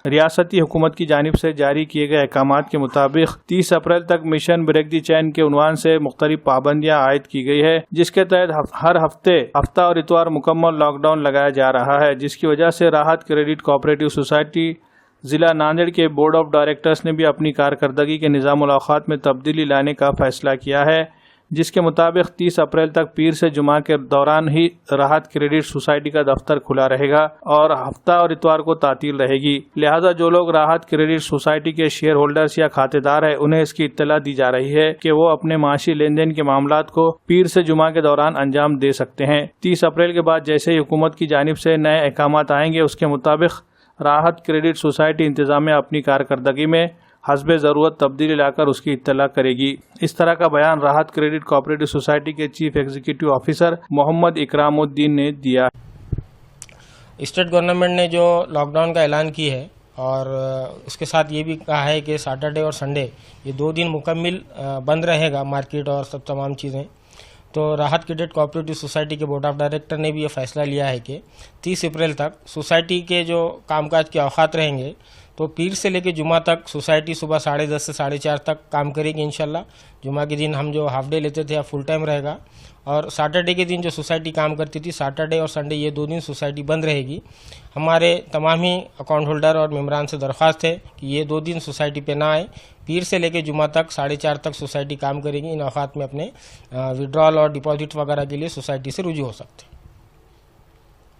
रियासती हुकूमत की जानिब से जारी किए गए अहकामात के मुताबिक 30 अप्रैल तक मिशन ब्रेक दी चैन के उन्वान से मुख्तलिफ पाबंदियां आयद की गई है, जिसके तहत हर हफ्ता और इतवार मुकम्मल लॉकडाउन लगाया जा रहा है, जिसकी वजह से राहत क्रेडिट कोऑपरेटिव सोसाइटी जिला नांदेड़ के बोर्ड ऑफ डायरेक्टर्स ने भी अपनी कारकर्दगी के निज़ामुल औक़ात में तब्दीली लाने का फैसला किया है, जिसके मुताबिक 30 अप्रैल तक पीर से जुमा के दौरान ही राहत क्रेडिट सोसाइटी का दफ्तर खुला रहेगा और हफ्ता और इतवार को तातील रहेगी। लिहाजा जो लोग राहत क्रेडिट सोसाइटी के शेयर होल्डर्स या खातेदार है, उन्हें इसकी इत्तला दी जा रही है कि वो अपने माशी लेन देन के मामलात को पीर से जुमा के दौरान अंजाम दे सकते हैं। 30 अप्रैल के बाद जैसे ही हुकूमत की जानिब से नए अहकामात आएंगे, उसके मुताबिक राहत क्रेडिट सोसाइटी इंतजामिया अपनी कारकर्दगी में हस्बे ज़रूरत तब्दीली लाकर उसकी इत्तला करेगी। इस तरह का बयान राहत क्रेडिट कोऑपरेटिव सोसाइटी के chief executive officer Mohammad Ikramuddin ने दिया। स्टेट गवर्नमेंट ने जो लॉकडाउन का ऐलान की है और उसके साथ ये भी कहा है कि सैटरडे और संडे ये 2 दिन मुकम्मल बंद रहेगा मार्केट और सब तमाम चीज़ें। तो राहत क्रेडिट कोऑपरेटिव सोसाइटी के बोर्ड ऑफ डायरेक्टर ने भी ये फैसला लिया है कि 30 अप्रैल तक सोसाइटी के जो कामकाज के औकात रहेंगे, तो पीर से लेकर जुमा तक सोसाइटी सुबह 10:30 से 4:30 तक काम करेगी इंशाल्लाह। जुमा के दिन हम जो हाफ डे लेते थे, फुल टाइम रहेगा। और सैटरडे के दिन जो सोसाइटी काम करती थी, सैटरडे और संडे ये 2 दिन सोसाइटी बंद रहेगी। हमारे तमाम ही अकाउंट होल्डर और मेम्बरान से दरख्वास्त है कि ये 2 दिन सोसाइटी पे ना आए। पीर से लेकर जुमा तक 4:30 तक सोसाइटी काम करेगी। इन औकात में अपने विड्रॉल और डिपॉजिट वगैरह के लिए सोसाइटी से रुजू हो सकते हैं।